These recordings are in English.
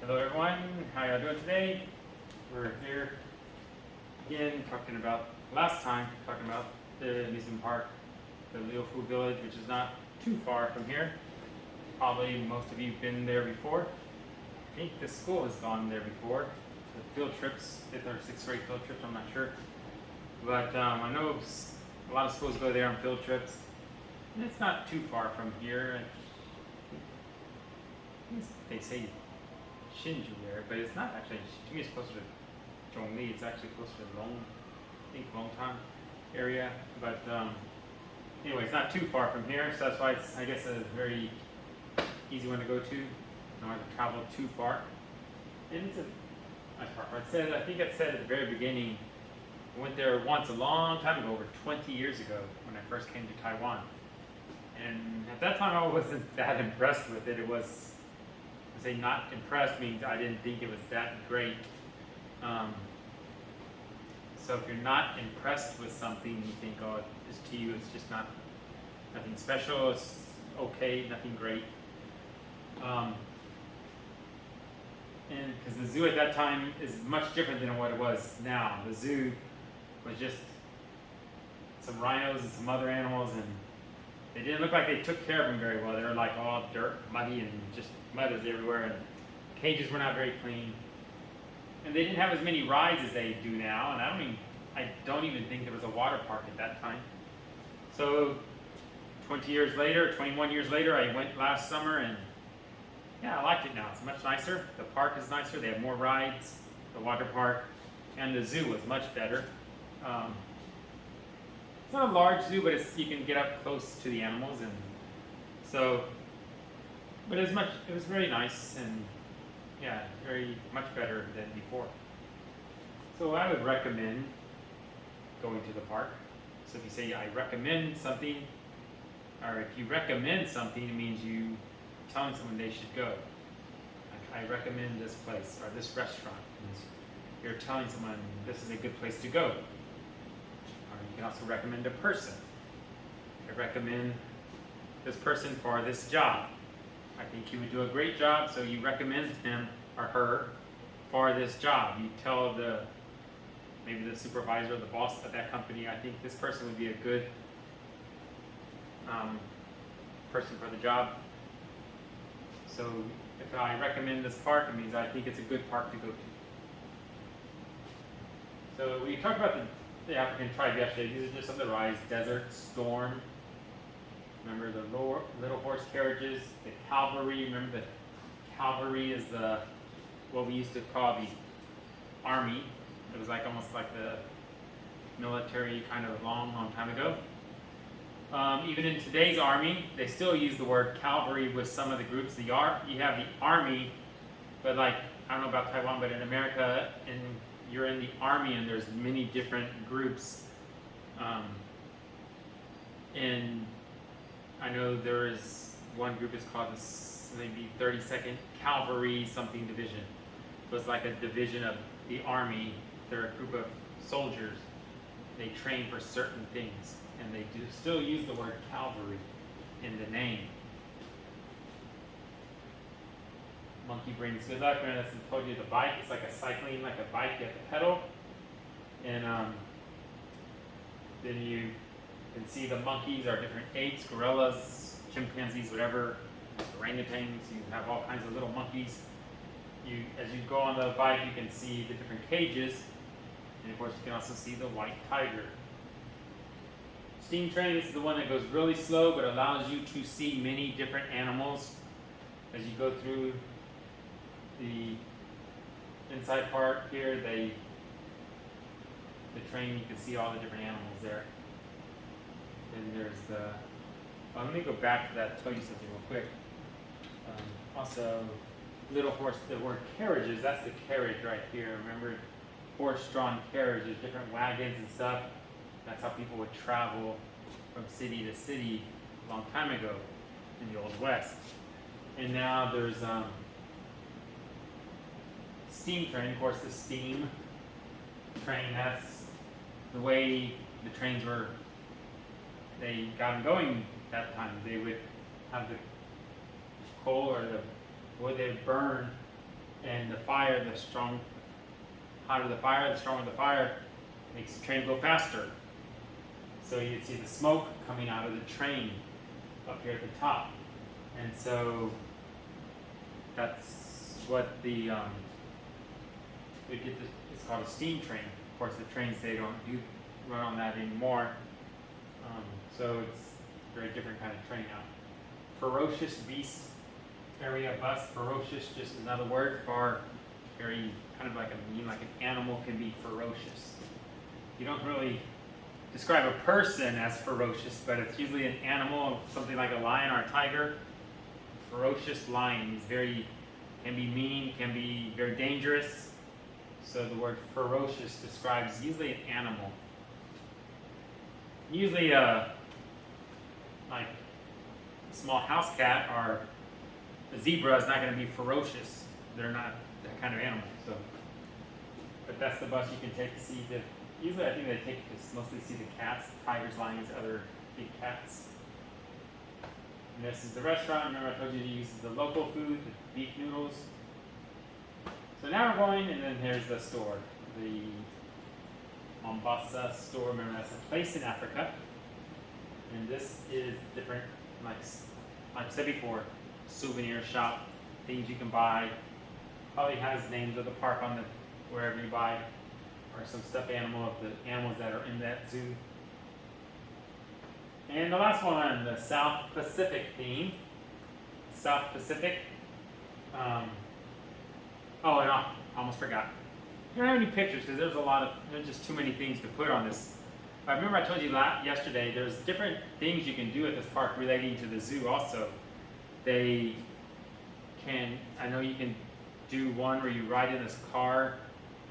Hello everyone, how y'all doing today? We're here again talking about the amusement park, the Liufu Village, which is not too far from here. Probably most of you have been there before. I think the school has gone there before. The field trips, 5th or 6th grade field trips, I'm not sure. But I know a lot of schools go there on field trips. And it's not too far from here. They say Shinju there, but it's not actually. To me, it's closer to Zhongli. It's actually closer to Longtan area. But anyway, it's not too far from here, so that's why it's, I guess, a very easy one to go to. You don't have to travel too far. And it's a nice park. I think it said at the very beginning. I went there once a long time ago, over 20 years ago, when I first came to Taiwan. And at that time, I wasn't that impressed with it. It was. Say not impressed means I didn't think it was that great. So if you're not impressed with something, you think, oh, to you it's just nothing special. It's okay, nothing great. And because the zoo at that time is much different than what it was now. The zoo was just some rhinos and some other animals, and they didn't look like they took care of them very well. They were like all dirt, muddy, and just mud was everywhere, and cages were not very clean. And they didn't have as many rides as they do now, and I don't even think there was a water park at that time. So 21 years later, I went last summer, and yeah, I liked it now. It's much nicer. The park is nicer. They have more rides, the water park, and the zoo was much better. It's not a large zoo, but you can get up close to the animals, and so. But it was very nice, and yeah, very much better than before. So I would recommend going to the park. So if you say I recommend something, or if you recommend something, it means you telling someone they should go. Like, I recommend this place or this restaurant. It means you're telling someone this is a good place to go. Or you can also recommend a person. I recommend this person for this job. I think he would do a great job, so you recommend him or her for this job. You tell maybe the supervisor or the boss at that company, I think this person would be a good person for the job. So if I recommend this park, it means I think it's a good park to go to. So we talked about the African tribe yesterday. These are just some of the rides: Desert Storm. Remember the little horse carriages, the cavalry. Remember the cavalry is what we used to call the army. It was almost like the military kind of long time ago. Even in today's army, they still use the word cavalry with some of the groups. You have the army, but I don't know about Taiwan, but in America, you're in the army, and there's many different groups. And I know there is one group is called maybe 32nd Cavalry something division. So it's like a division of the army. They're a group of soldiers. They train for certain things, and they do still use the word cavalry in the name. Monkey brings good luck. And as I told you, the bike, it's like a bike. You have to pedal, and then you can see the monkeys are different apes, gorillas, chimpanzees, whatever, orangutans. You have all kinds of little monkeys. As you go on the bike, you can see the different cages, and of course you can also see the white tiger. Steam train is the one that goes really slow, but allows you to see many different animals as you go through the inside part here. The train, you can see all the different animals there. And there's let me go back to that, tell you something real quick. Also, little horse, the word carriages, that's the carriage right here. Remember, horse-drawn carriages, different wagons and stuff. That's how people would travel from city to city a long time ago in the Old West. And now there's steam train. Of course, the steam train, that's the way the trains they got them going that time. They would have the coal or the wood they would burn And the fire, the hotter the fire, the stronger the fire, makes the train go faster. So you see the smoke coming out of the train up here at the top. And so that's what it's called a steam train. Of course, the trains, they don't run on that anymore. So it's a very different kind of train now. Ferocious beast area bus. Ferocious, just another word for very kind of like like an animal can be ferocious. You don't really describe a person as ferocious, but it's usually an animal, something like a lion or a tiger. Ferocious lion can be mean, can be very dangerous. So the word ferocious describes usually an animal. Usually like a small house cat or a zebra is not going to be ferocious. They're not that kind of animal. So, but that's the bus you can take to see usually I think they take to mostly see the cats, tigers, lions, other big cats. And this is the restaurant. Remember I told you to use the local food, the beef noodles. So now we're going, and then here's the store, the Mombasa store. Remember that's a place in Africa. And this is different, like I said before, souvenir shop, things you can buy. Probably has names of the park on wherever you buy, or some stuffed animal of the animals that are in that zoo. And the last one, the South Pacific theme. South Pacific. Oh, and I almost forgot. You don't have any pictures because there's just too many things to put on this. I remember I told you yesterday, there's different things you can do at this park relating to the zoo also. I know you can do one where you ride in this car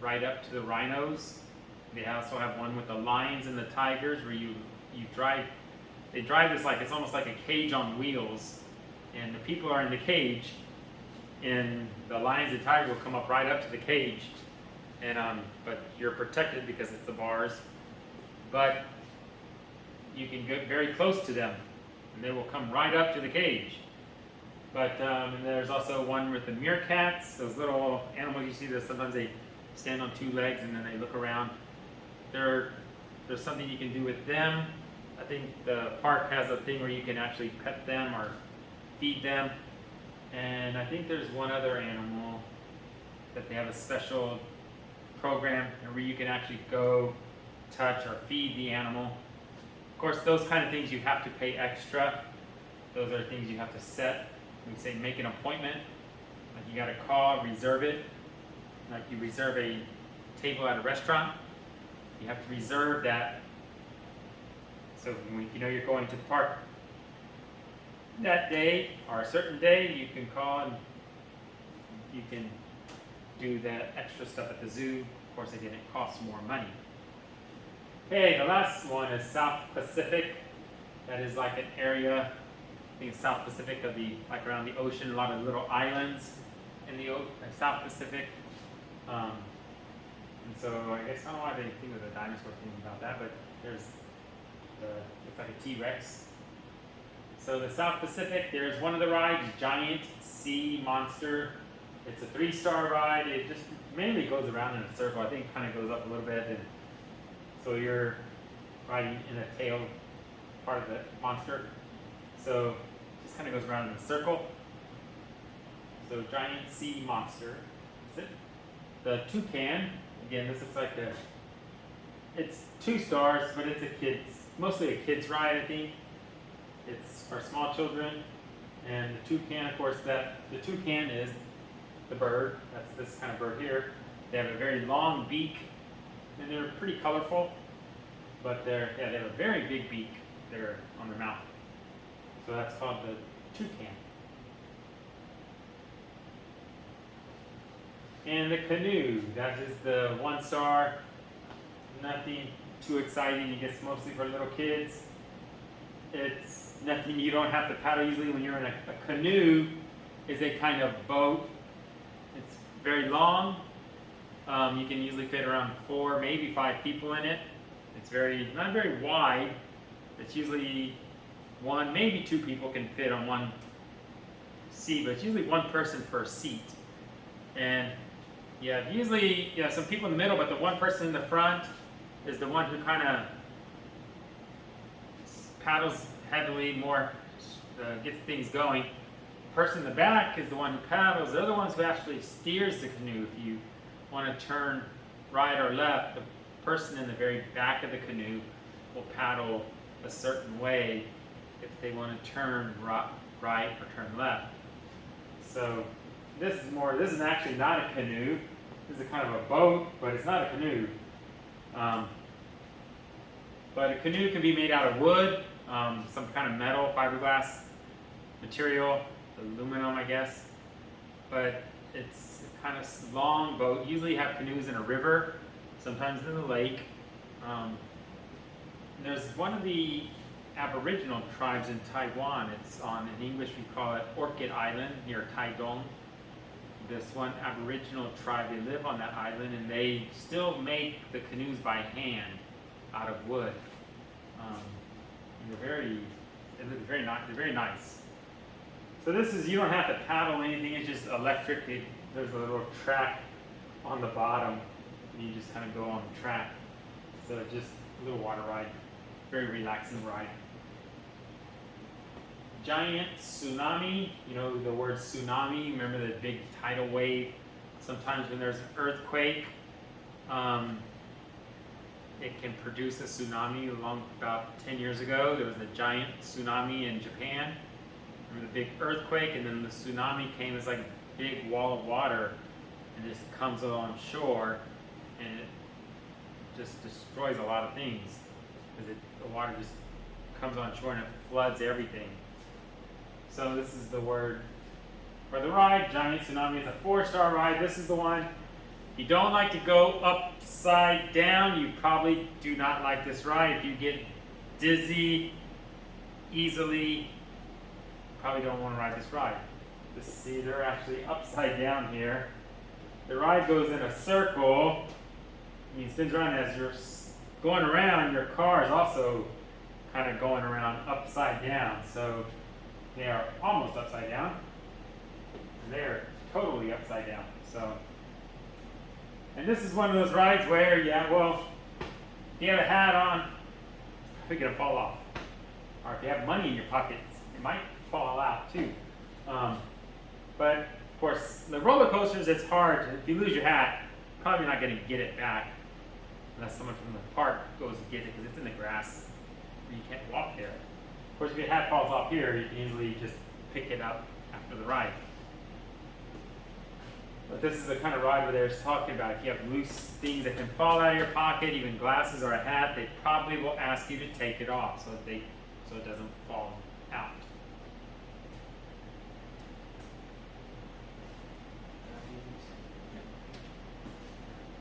right up to the rhinos. They also have one with the lions and the tigers where they drive this like, it's almost like a cage on wheels, and the people are in the cage, and the lions and tigers will come up right up to the cage, and but you're protected because it's the bars, but you can get very close to them, and they will come right up to the cage. But and there's also one with the meerkats, those little animals you see that sometimes they stand on two legs and then they look around. There's something you can do with them. I think the park has a thing where you can actually pet them or feed them. And I think there's one other animal that they have a special program where you can actually go touch or feed the animal. Of course, those kind of things you have to pay extra. Those are things you have to set. We say make an appointment. Like you got to call, reserve it. Like you reserve a table at a restaurant. You have to reserve that. So if you know you're going to the park that day or a certain day, you can call and you can do that extra stuff at the zoo. Of course, again, it costs more money. Okay, the last one is South Pacific. That is like an area, I think it's South Pacific of like around the ocean, a lot of little islands in the South Pacific. And so I guess I don't know why they think of the dinosaur thing about that, but there's looks like a T-Rex. So the South Pacific, there's one of the rides, Giant Sea Monster. It's a 3-star ride. It just mainly goes around in a circle. I think it kind of goes up a little bit, and so you're riding in the tail part of the monster. So it just kind of goes around in a circle. So Giant Sea Monster. That's it. The Toucan, again, this looks like it's 2 stars, but it's mostly a kid's ride, I think. It's for small children. And the toucan, of course, the toucan is the bird. That's this kind of bird here. They have a very long beak, and they're pretty colorful, but they have a very big beak there on their mouth. So that's called the toucan. And the canoe, that is the 1 star. Nothing too exciting. I guess mostly for little kids. It's nothing you don't have to paddle. Usually when you're in a canoe is a kind of boat. It's very long. You can usually fit around 4, maybe 5 people in it. It's not very wide. It's usually 1, maybe 2 people can fit on one seat, but it's usually 1 person per seat. And usually you have some people in the middle, but the one person in the front is the one who kind of paddles heavily more, gets things going. The person in the back is the one who paddles. They're the ones who actually steers the canoe. If you want to turn right or left, the person in the very back of the canoe will paddle a certain way if they want to turn right or turn left. So this is actually not a canoe. This is kind of a boat, but it's not a canoe. But a canoe can be made out of wood, some kind of metal, fiberglass material, aluminum, I guess. But it's a kind of long boat. Usually you have canoes in a river, sometimes in the lake. There's one of the Aboriginal tribes in Taiwan. It's on, in English we call it Orchid Island near Taitung. This one Aboriginal tribe, they live on that island, and they still make the canoes by hand out of wood. They're very nice. So this is, you don't have to paddle anything, it's just electric. There's a little track on the bottom, and you just kind of go on the track. So just a little water ride, very relaxing ride. Giant tsunami, you know the word tsunami, remember the big tidal wave? Sometimes when there's an earthquake, it can produce a tsunami. About 10 years ago, there was a giant tsunami in Japan. Remember the big earthquake, and then the tsunami came as like a big wall of water, and just comes on shore, and it just destroys a lot of things, because the water just comes on shore and it floods everything. So this is the word for the ride. Giant tsunami is a 4-star ride. This is the one. If you don't like to go upside down, you probably do not like this ride. If you get dizzy easily, you probably don't want to ride this ride. See, they're actually upside down here. The ride goes in a circle. It spins around. As you're going around, your car is also kind of going around upside down. So they are almost upside down, and they're totally upside down. And this is one of those rides where, if you have a hat on, it's probably going to fall off. Or if you have money in your pockets, it might fall out too. But of course, the roller coasters, it's hard. If you lose your hat, you're probably not going to get it back unless someone from the park goes and gets it, because it's in the grass. You can't walk there. Of course, if your hat falls off here, you can easily just pick it up after the ride. But this is the kind of ride where they're talking about if you have loose things that can fall out of your pocket, even glasses or a hat, they probably will ask you to take it off so it doesn't fall out.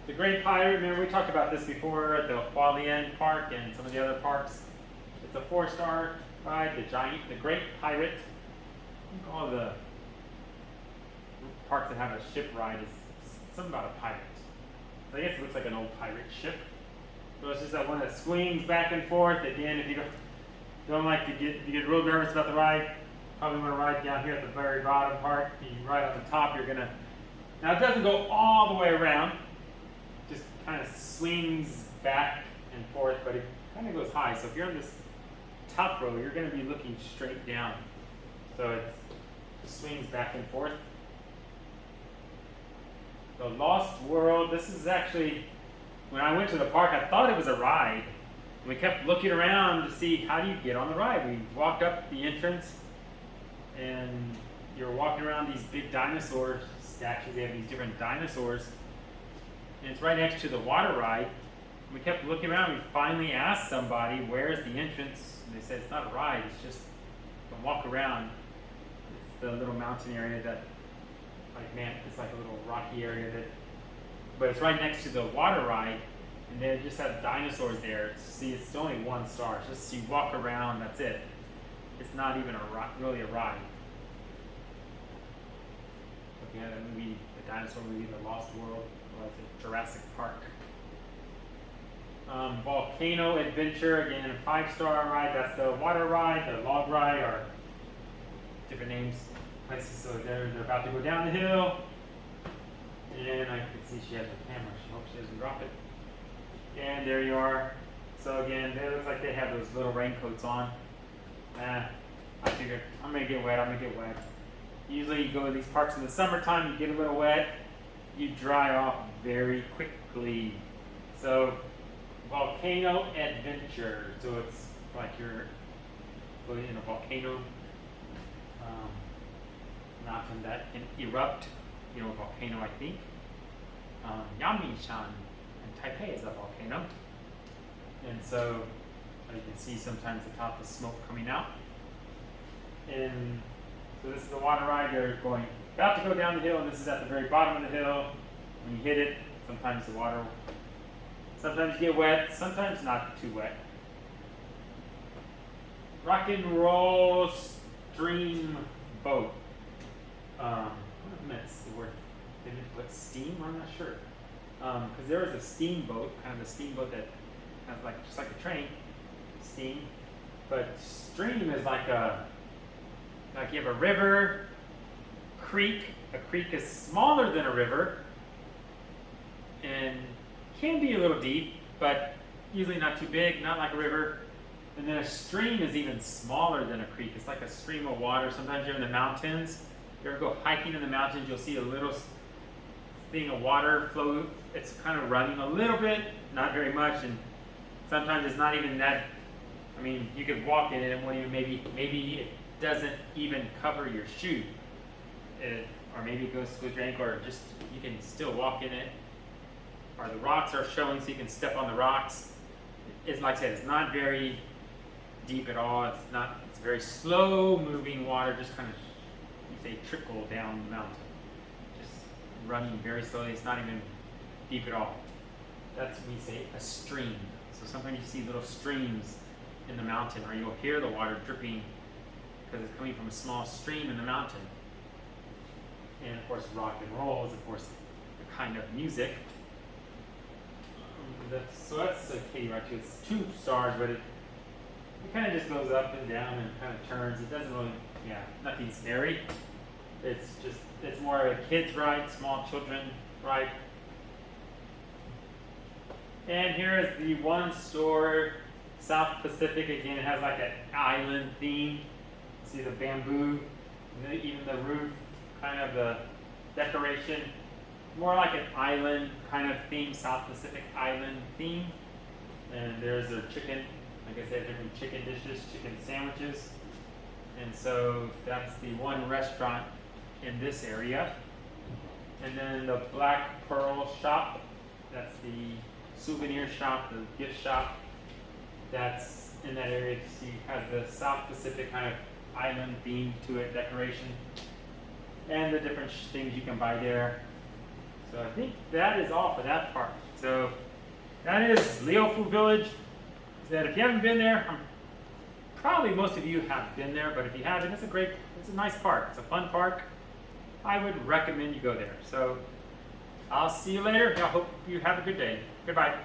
The Great Pirate, remember we talked about this before at the Hualien Park and some of the other parks. It's a 4-star ride, the Great Pirate. I think all the parks that have a ship ride is something about a pirate. So I guess it looks like an old pirate ship. So it's just that one that swings back and forth. Again, if you don't like to if you get real nervous about the ride, probably want to ride down here at the very bottom part. If you ride on the top, now it doesn't go all the way around. It just kind of swings back and forth, but it kind of goes high. So if you're on this top row, you're going to be looking straight down. So it swings back and forth. The Lost World, this is actually, when I went to the park, I thought it was a ride. And we kept looking around to see how do you get on the ride. We walked up the entrance, and you're walking around these big dinosaur statues. They have these different dinosaurs. And it's right next to the water ride. We kept looking around. We finally asked somebody, where's the entrance? And they said, it's not a ride. It's just to walk around. It's the little mountain area that, it's like a little rocky area but it's right next to the water ride, and they just have dinosaurs there. See, it's only 1 star. It's just you walk around, that's it. It's not even really a ride. Looking at that movie, the dinosaur movie, The Lost World, or it's Jurassic Park. Volcano Adventure, again, a 5-star ride. That's the water ride, the log ride, or different names. Places, so they're about to go down the hill. And I can see she has a camera. She hopes she doesn't drop it. And there you are. So again, it looks like they have those little raincoats on. I figured I'm gonna get wet. Usually you go to these parks in the summertime, you get a little wet, you dry off very quickly. So volcano adventure. So it's like you're in a volcano mountain that can erupt. A volcano, I think. Yamishan in Taipei is a volcano. And so you can see sometimes the top of smoke coming out. And so this is the water ride. They're about to go down the hill, and this is at the very bottom of the hill. When you hit it, sometimes you get wet, sometimes not too wet. Rock and roll stream boat. That's the word. They didn't put steam. I'm not sure. Because there is a steamboat, kind of a steamboat that has just like a train, steam. But stream is like you have a river, creek. A creek is smaller than a river and can be a little deep, but usually not too big, not like a river. And then a stream is even smaller than a creek. It's like a stream of water. Sometimes you're in the mountains. If you ever go hiking in the mountains, you'll see a little thing of water flow. It's kind of running a little bit, not very much, and sometimes it's not even that. I mean, you could walk in it and maybe it doesn't even cover your shoe, or maybe it goes to your ankle, or just you can still walk in it. Or the rocks are showing, so you can step on the rocks. It's like I said, it's not very deep at all. It's very slow moving water, just kind of trickle down the mountain, just running very slowly. It's not even deep at all. That's when we say a stream. So sometimes you see little streams in the mountain, or you'll hear the water dripping because it's coming from a small stream in the mountain. And of course, rock and roll is of course the kind of music. So that's a Katy Rock. It's 2 stars, but it kind of just goes up and down and kind of turns. It doesn't really, nothing scary. It's more of a kids ride, small children ride. And here is the one store, South Pacific. Again, it has like an island theme. See the bamboo, even the roof, kind of the decoration. More like an island kind of theme, South Pacific island theme. And there's their chicken. I guess they have different chicken dishes, chicken sandwiches. And so that's the one restaurant in this area. And then the Black Pearl shop, that's the souvenir shop, the gift shop that's in that area. So you have the South Pacific kind of island theme to it, decoration, and the different things you can buy there. So I think that is all for that part. So that is Liufu Village. That if you haven't been there, probably most of you have been there, but if you haven't, it's a nice park. It's a fun park. I would recommend you go there. So I'll see you later. I hope you have a good day. Goodbye.